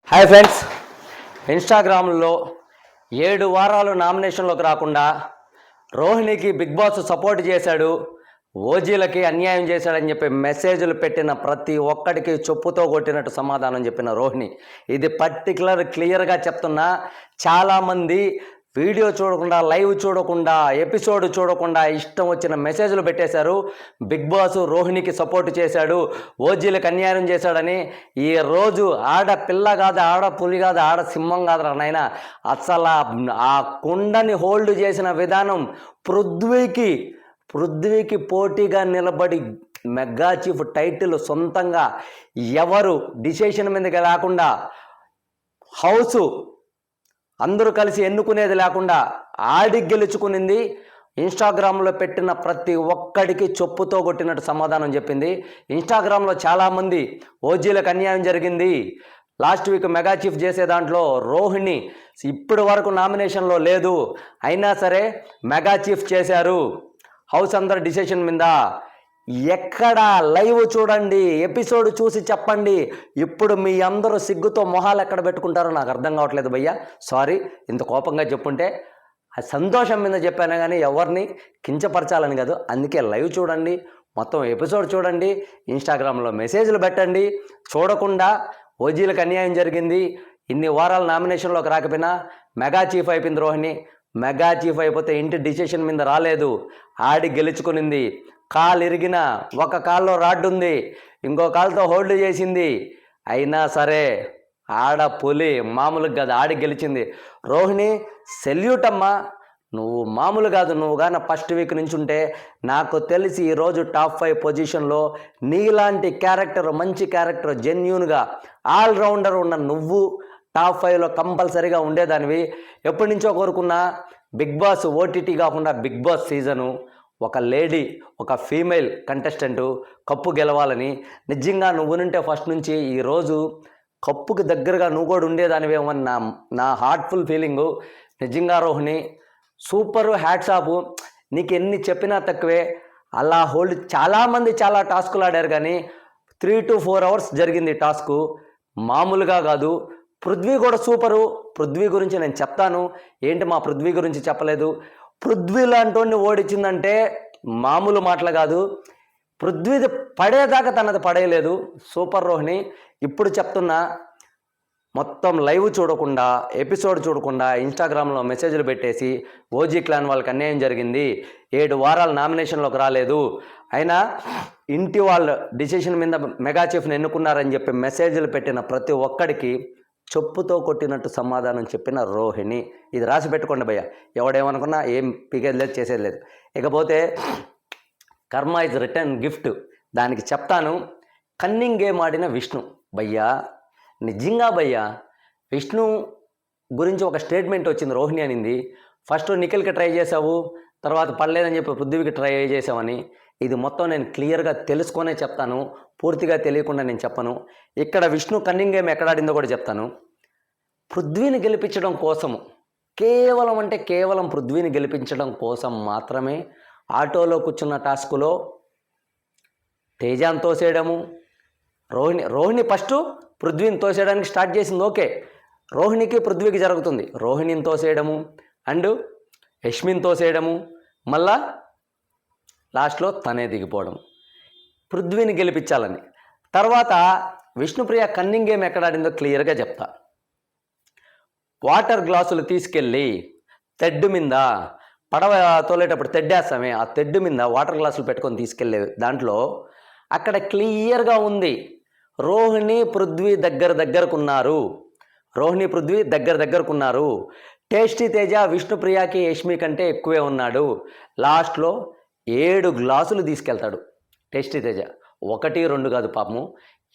Hi friends, ఇన్స్టాగ్రామ్లో 7 వారాలు నామినేషన్లోకి రాకుండా రోహిణికి బిగ్ బాస్ సపోర్ట్ చేశాడు, ఓజీలకి అన్యాయం చేశాడని చెప్పి మెసేజ్లు పెట్టిన ప్రతి ఒక్కడికి చెప్పుతో కొట్టినట్టు సమాధానం చెప్పిన రోహిణి. ఇది క్లియర్గా చెప్తున్నా. చాలామంది వీడియో చూడకుండా, లైవ్ చూడకుండా, ఎపిసోడ్ చూడకుండా ఇష్టం వచ్చిన మెసేజ్లు పెట్టేశారు. బిగ్ బాస్ రోహిణికి సపోర్ట్ చేశాడు, ఓజీలకు అన్యాయం చేశాడని. ఈరోజు ఆడ పిల్ల కాదు, ఆడ పులి కాదు, ఆడ సింహం కాదురా నాయన. అసలు ఆ కుండని హోల్డ్ చేసిన విధానం పృథ్వీకి పోటీగా నిలబడి మెగా చీఫ్ టైటిల్ సొంతంగా ఎవరు డిసిషన్ మీదకి లేకుండా, హౌసు అందరూ కలిసి ఎన్నుకునేది లేకుండా ఆడి గెలుచుకునింది. ఇన్స్టాగ్రామ్లో పెట్టిన ప్రతి ఒక్కడికి చెప్పుతో కొట్టినట్టు సమాధానం చెప్పింది. ఇన్స్టాగ్రామ్లో చాలామంది ఓజీలకు అన్యాయం జరిగింది, లాస్ట్ వీక్ మెగా చీఫ్ చేసే దాంట్లో రోహిణి ఇప్పటి వరకు నామినేషన్లో లేదు, అయినా సరే మెగా చీఫ్ చేశారు, హౌస్ అందరు డిసిషన్ మీద. ఎక్కడ లైవ్ చూడండి, ఎపిసోడ్ చూసి చెప్పండి. ఇప్పుడు మీ అందరూ సిగ్గుతో మొహాలు ఎక్కడ పెట్టుకుంటారో నాకు అర్థం కావట్లేదు భయ్యా. సారీ, ఇంత కోపంగా చెప్పుంటే. సంతోషం మీద చెప్పాను కానీ ఎవరిని కించపరచాలని కాదు. అందుకే లైవ్ చూడండి, మొత్తం ఎపిసోడ్ చూడండి, ఇన్స్టాగ్రామ్లో మెసేజ్లు పెట్టండి. చూడకుండా ఓజీలకు అన్యాయం జరిగింది, ఇన్ని వారాలు నామినేషన్లోకి రాకపోయినా మెగా చీఫ్ అయిపోయింది రోహిణి. మెగా చీఫ్ అయిపోతే ఇంటి డిసిషన్ మీద రాలేదు, ఆడి గెలుచుకునింది. కాలు ఇరిగిన, ఒక కాల్లో రాడ్డు ఉంది, ఇంకో కాలుతో హోల్డ్ చేసింది. అయినా సరే ఆడ పులి మామూలుగా కాదు, ఆడి గెలిచింది. రోహిణి సెల్యూట్ అమ్మా, నువ్వు మామూలు కాదు. నువ్వు కానీ ఫస్ట్ వీక్ నుంచి ఉంటే నాకు తెలిసి ఈరోజు టాప్ 5 పొజిషన్లో నీలాంటి క్యారెక్టర్, మంచి క్యారెక్టర్, జెన్యూన్గా ఆల్రౌండర్ ఉన్న నువ్వు టాప్ 5లో కంపల్సరీగా ఉండేదానివి. ఎప్పటి నుంచో కోరుకున్నా బిగ్ బాస్ ఓటీటీ కాకుండా బిగ్ బాస్ సీజను ఒక లేడీ, ఒక ఫీమేల్ కంటెస్టెంటు కప్పు గెలవాలని. నిజంగా నువ్వు నుంటే ఫస్ట్ నుంచి ఈరోజు కప్పుకి దగ్గరగా నువ్వు కూడా ఉండేదానివేమని నా హార్ట్ఫుల్ ఫీలింగు. నిజంగా రోహిణి సూపరు, హ్యాట్స్ ఆఫ్. నీకు ఎన్ని చెప్పినా తక్కువే. అలా హోల్డ్ చాలామంది చాలా టాస్కులు ఆడారు కానీ 3 to 4 hours జరిగింది టాస్కు, మామూలుగా కాదు. పృథ్వీ కూడా సూపరు. పృథ్వీ గురించి నేను చెప్తాను. ఏంటి మా పృథ్వీ గురించి చెప్పలేదు? పృథ్వీ లాంటి ఓడించిందంటే మామూలు మాటలు కాదు. పృథ్వీది పడేదాకా తనది పడేయలేదు. సూపర్ రోహిణి. ఇప్పుడు చెప్తున్నా, మొత్తం లైవ్ చూడకుండా, ఎపిసోడ్ చూడకుండా ఇన్స్టాగ్రామ్లో మెసేజ్లు పెట్టేసి ఓజీ క్లాన్ వాళ్ళకి అన్యాయం జరిగింది, 7 వారాలు నామినేషన్లోకి రాలేదు, అయినా ఇంటి వాళ్ళ డిసిషన్ మీద మెగా చీఫ్ని ఎన్నుకున్నారని చెప్పి మెసేజ్లు పెట్టిన ప్రతి ఒక్కడికి చెప్పుతో కొట్టినట్టు సమాధానం చెప్పిన రోహిణి. ఇది రాసి పెట్టుకోండి భయ్య, ఎవడేమనుకున్నా ఏం పీకేది లేదు, చేసేది లేదు. ఇకపోతే కర్మ ఇస్ రిటర్న్ గిఫ్ట్, దానికి చెప్తాను. కన్నింగ్ గేమ్ ఆడిన విష్ణు భయ్యా, నిజంగా భయ్యా విష్ణు గురించి ఒక స్టేట్మెంట్ వచ్చింది. రోహిణి అనింది, ఫస్ట్ నిఖిల్కి ట్రై చేసావు, తర్వాత పడలేదని చెప్పి పృథ్వీకి ట్రై చేసావని. ఇది మొత్తం నేను క్లియర్గా తెలుసుకొనే చెప్తాను, పూర్తిగా తెలియకుండా నేను చెప్పను. ఇక్కడ విష్ణు కన్నింగ్ గేమ్ ఎక్కడ ఆడిందో కూడా చెప్తాను. పృథ్వీని గెలిపించడం కోసము, కేవలం పృథ్వీని గెలిపించడం కోసం మాత్రమే ఆటోలో కూర్చున్న టాస్కులో తేజాన్ని తోసేయడము. రోహిణి ఫస్ట్ పృథ్వీని తోసేయడానికి స్టార్ట్ చేసింది. ఓకే, రోహిణికి పృథ్వీకి జరుగుతుంది. రోహిణిని తోసేయడము అండ్ యష్మిని తోసేయడము, మళ్ళా లాస్ట్లో తనే దిగిపోవడం, పృథ్వీని గెలిపించాలని. తర్వాత విష్ణుప్రియ కన్నింగ్ గేమ్ ఎక్కడ ఆడిందో క్లియర్గా చెప్తా. వాటర్ గ్లాసులు తీసుకెళ్ళి తెడ్డు మీద, పడవ తోలేటప్పుడు తెడ్డేస్తామే, ఆ తెడ్డు మీద వాటర్ గ్లాసులు పెట్టుకొని తీసుకెళ్ళే దాంట్లో అక్కడ క్లియర్గా ఉంది రోహిణి పృథ్వీ దగ్గరకున్నారు. టేస్టీ తేజ విష్ణుప్రియకి యష్మి కంటే ఎక్కువే ఉన్నాడు. లాస్ట్లో 7 గ్లాసులు తీసుకెళ్తాడు టేస్టీ తేజ. 1, 2 కాదు పాపము,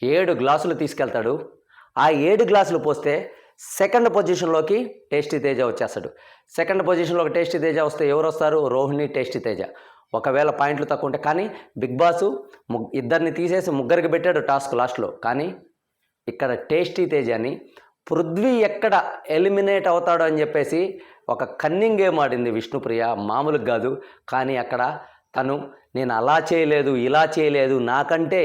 7 గ్లాసులు తీసుకెళ్తాడు. ఆ 7 గ్లాసులు పోస్తే సెకండ్ పొజిషన్లోకి టేస్టీ తేజ వచ్చేస్తాడు. సెకండ్ పొజిషన్లోకి టేస్టీ తేజ వస్తే ఎవరు వస్తారు? రోహిణి, టేస్టీ తేజ. ఒకవేళ పాయింట్లు తక్కువ ఉంటే, కానీ బిగ్ బాసు ఇద్దరిని తీసేసి ముగ్గురికి పెట్టాడు టాస్క్ లాస్ట్లో. కానీ ఇక్కడ టేస్టీ తేజని పృథ్వీ ఎక్కడ ఎలిమినేట్ అవుతాడో అని చెప్పేసి ఒక కన్నింగ్ గేమ్ ఆడింది విష్ణుప్రియ, మామూలుగా కాదు. కానీ అక్కడ తను నేను అలా చేయలేదు, ఇలా చేయలేదు, నాకంటే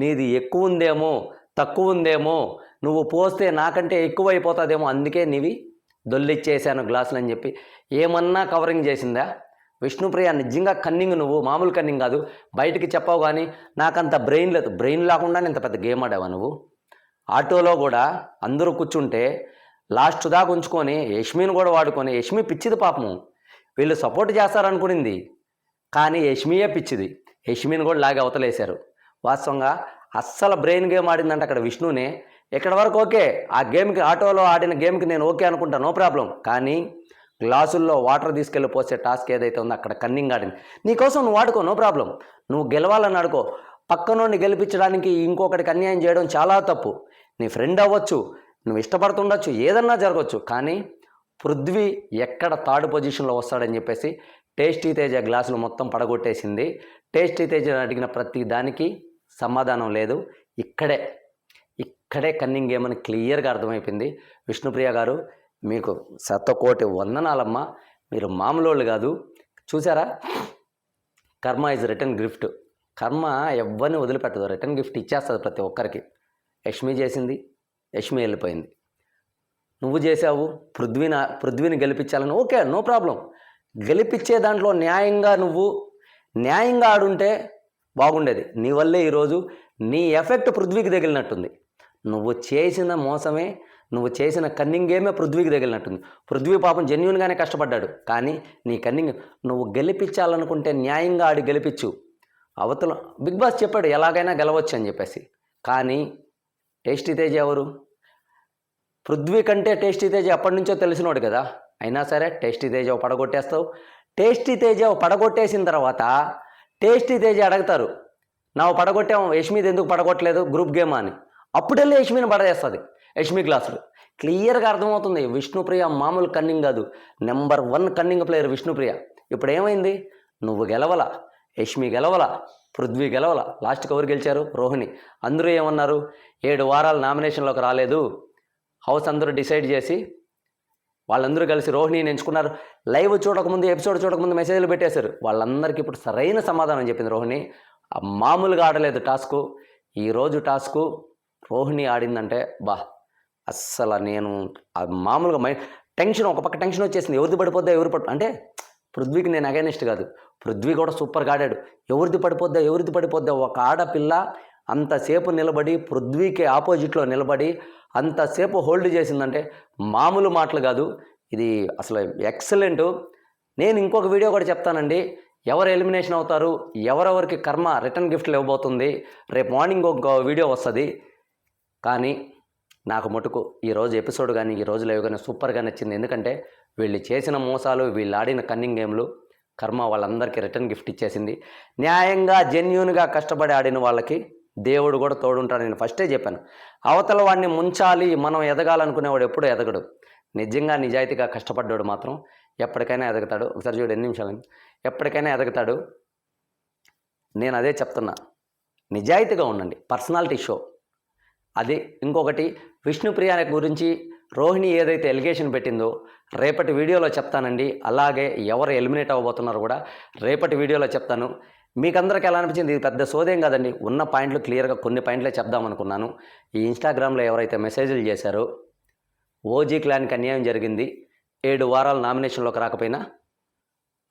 నీది ఎక్కువ ఉందేమో, తక్కువ ఉందేమో, నువ్వు పోస్తే నాకంటే ఎక్కువ అయిపోతుందేమో, అందుకే నీవి దొల్లిచ్చేసాను గ్లాసులు అని చెప్పి ఏమన్నా కవరింగ్ చేసిందా? విష్ణుప్రియ నిజంగా కన్నింగ్, నువ్వు మామూలు కన్నింగ్ కాదు. బయటికి చెప్పావు కానీ నాకంత బ్రెయిన్ లేదు. బ్రెయిన్ లేకుండా ఇంత పెద్ద గేమ్ ఆడావా నువ్వు? ఆటోలో కూడా అందరూ కూర్చుంటే లాస్ట్ దాకా ఉంచుకొని యష్మిని కూడా వాడుకొని, యష్మి పిచ్చిది పాపము, వీళ్ళు సపోర్ట్ చేస్తారనుకునింది కానీ యష్మియే పిచ్చిది. యష్మిని కూడా లాగి అవతలేశారు. వాస్తవంగా అస్సలు బ్రెయిన్ గేమ్ ఆడిందంటే అక్కడ విష్ణునే. ఇక్కడ వరకు ఓకే, ఆ గేమ్కి ఆటోలో ఆడిన గేమ్కి నేను ఓకే అనుకుంటా, నో ప్రాబ్లం. కానీ గ్లాసుల్లో వాటర్ తీసుకెళ్ళి పోసే టాస్క్ ఏదైతే ఉందో అక్కడ కన్నింగ్ ఆడింది. నీకోసం నువ్వు ఆడుకో, నో ప్రాబ్లం. నువ్వు గెలవాలని ఆడుకో. పక్కనోడిని గెలిపించడానికి ఇంకొకటికి అన్యాయం చేయడం చాలా తప్పు. నీ ఫ్రెండ్ అవ్వచ్చు, నువ్వు ఇష్టపడుతుండొచ్చు, ఏదన్నా జరగవచ్చు. కానీ పృథ్వీ ఎక్కడ థర్డ్ పొజిషన్లో వస్తాడని చెప్పేసి టేస్టీ తేజ గ్లాసులు మొత్తం పడగొట్టేసింది. టేస్టీ తేజ అడిగిన ప్రతి దానికి సమాధానం లేదు. ఇక్కడే కన్నింగ్ గేమ్ అని క్లియర్గా అర్థమైపోయింది. విష్ణుప్రియ గారు మీకు శతకోటి వందనాలమ్మా, మీరు మామూలు కాదు. చూసారా, కర్మ ఈజ్ రిటర్న్ గిఫ్ట్. కర్మ ఎవరిని వదిలిపెట్టదు, రిటర్న్ గిఫ్ట్ ఇచ్చేస్తుంది ప్రతి ఒక్కరికి. యష్మి చేసింది, యష్మి వెళ్ళిపోయింది. నువ్వు చేసావు, పృథ్వీని గెలిపించాలని, ఓకే, నో ప్రాబ్లం. గెలిపించే దాంట్లో న్యాయంగా ఆడుంటే బాగుండేది. నీ వల్లే ఈరోజు నీ ఎఫెక్ట్ పృథ్వీకి తగిలినట్టుంది. నువ్వు చేసిన మోసమే, నువ్వు చేసిన కన్నింగ్ గేమే పృథ్వీకి తగిలినట్టుంది. పృథ్వీ పాపం జెన్యూన్గానే కష్టపడ్డాడు. కానీ నీ కన్నింగ్, నువ్వు గెలిపించాలనుకుంటే న్యాయంగా ఆడి గెలిపించు. అవతల బిగ్ బాస్ చెప్పాడు ఎలాగైనా గెలవచ్చు అని చెప్పేసి. కానీ టేస్టీ తేజ ఎవరు? పృథ్వీ కంటే టేస్టీ తేజ ఎప్పటి నుంచో తెలిసినోడు కదా. అయినా సరే టేస్టీ తేజ పడగొట్టేస్తావు. టేస్టీ తేజ పడగొట్టేసిన తర్వాత టేస్టీ తేజ అడుగుతారు, ನಾವು పడగొట్టాము, యష్మిది ఎందుకు పడగొట్టలేదు గ్రూప్ గేమ్ అని. అప్పుడెళ్ళి యష్మిని పడేస్తుంది. యష్మి గ్లాసులు క్లియర్గా అర్థమవుతుంది. విష్ణుప్రియ మామూలు కన్నింగ్ కాదు, నెంబర్ 1 కన్నింగ్ ప్లేయర్ విష్ణుప్రియ. ఇప్పుడు ఏమైంది? నువ్వు గెలవల, యష్మి గెలవల, పృథ్వీ గెలవల. లాస్ట్కి ఎవరు గెలిచారు? రోహిణి. అందరూ ఏమన్నారు? 7 వారాలు నామినేషన్లోకి రాలేదు. హౌస్ అందరూ డిసైడ్ చేసి వాళ్ళందరూ కలిసి రోహిణిని ఎంచుకున్నారు. లైవ్ చూడకముందు, ఎపిసోడ్ చూడకముందు మెసేజ్లు పెట్టేశారు. వాళ్ళందరికీ ఇప్పుడు సరైన సమాధానం చెప్పింది రోహిణి. మామూలుగా ఆడలేదు టాస్కు. ఈరోజు టాస్కు రోహిణి ఆడిందంటే అస్సలు నేను మామూలుగా టెన్షన్, ఒక పక్క టెన్షన్ వచ్చేసింది. ఎవరిది పడిపోద్దా అంటే పృథ్వీకి నేను అగైనెస్ట్ కాదు, పృథ్వీ కూడా సూపర్గా ఆడాడు. ఎవరిది పడిపోద్దా ఒక ఆడపిల్ల అంతసేపు నిలబడి, పృథ్వీకి ఆపోజిట్లో నిలబడి అంతసేపు హోల్డ్ చేసిందంటే మామూలు మాటలు కాదు. ఇది అసలు ఎక్సలెంట్. నేను ఇంకొక వీడియో కూడా చెప్తానండి, ఎవరు ఎలిమినేషన్ అవుతారు, ఎవరెవరికి కర్మ రిటర్న్ గిఫ్ట్లు ఇవ్వబోతుంది. రేపు మార్నింగ్ ఒక వీడియో వస్తుంది. కానీ నాకు మటుకు ఈరోజు ఎపిసోడ్ కానీ ఈరోజు లైవ్ కానీ సూపర్గా నచ్చింది. ఎందుకంటే వీళ్ళు చేసిన మోసాలు, వీళ్ళు ఆడిన కన్నింగ్ గేమ్లు కర్మ వాళ్ళందరికీ రిటర్న్ గిఫ్ట్ ఇచ్చేసింది. న్యాయంగా జెన్యూన్గా కష్టపడి ఆడిన వాళ్ళకి దేవుడు కూడా తోడుంటాడు. నేను ఫస్టే చెప్పాను, అవతల వాడిని ముంచాలి, మనం ఎదగాలనుకునేవాడు ఎప్పుడూ ఎదగడు. నిజంగా నిజాయితీగా కష్టపడ్డాడు మాత్రం ఎప్పటికైనా ఎదగతాడు. ఒకసారి చూడు, 8 నిమిషాలు, ఎప్పటికైనా ఎదగతాడు. నేను అదే చెప్తున్నా, నిజాయితీగా ఉండండి. పర్సనాలిటీ షో అది. ఇంకొకటి, విష్ణుప్రియ గురించి రోహిణి ఏదైతే ఎలిగేషన్ పెట్టిందో రేపటి వీడియోలో చెప్తానండి. అలాగే ఎవరు ఎలిమినేట్ అవ్వబోతున్నారో కూడా రేపటి వీడియోలో చెప్తాను. మీకందరికి ఎలా అనిపించింది? ఇది పెద్ద సోదేం కాదండి, ఉన్న పాయింట్లు క్లియర్గా కొన్ని పాయింట్లే చెప్దామనుకున్నాను. ఈ ఇన్స్టాగ్రామ్లో ఎవరైతే మెసేజ్లు చేశారో, ఓజీ క్లాన్కి అన్యాయం జరిగింది, 7 వారాలు నామినేషన్లోకి రాకపోయినా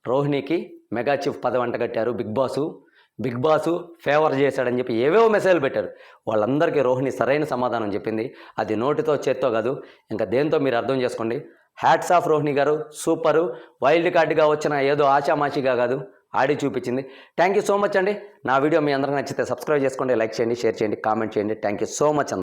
రోహిణికి మెగా చీఫ్ పదవి అంటగట్టారు బిగ్ బాసు ఫేవర్ చేశాడని చెప్పి ఏవేవో మెసేజ్లు పెట్టారు. వాళ్ళందరికీ రోహిణి సరైన సమాధానం చెప్పింది. అది నోటితో చేత్తో కాదు, ఇంకా దేంతో మీరు అర్థం చేసుకోండి. హ్యాట్స్ ఆఫ్ రోహిణి గారు, సూపరు. వైల్డ్ కార్డ్గా వచ్చిన ఏదో ఆషామాషిగా కాదు, ఆడి చూపించింది. థ్యాంక్ యూ సో మచ్ అండి. నా వీడియో మీ అందరికీ నచ్చితే సబ్స్క్రైబ్ చేసుకోండి, లైక్ చేయండి, షేర్ చేయండి, కామెంట్ చేయండి. Thank you so much.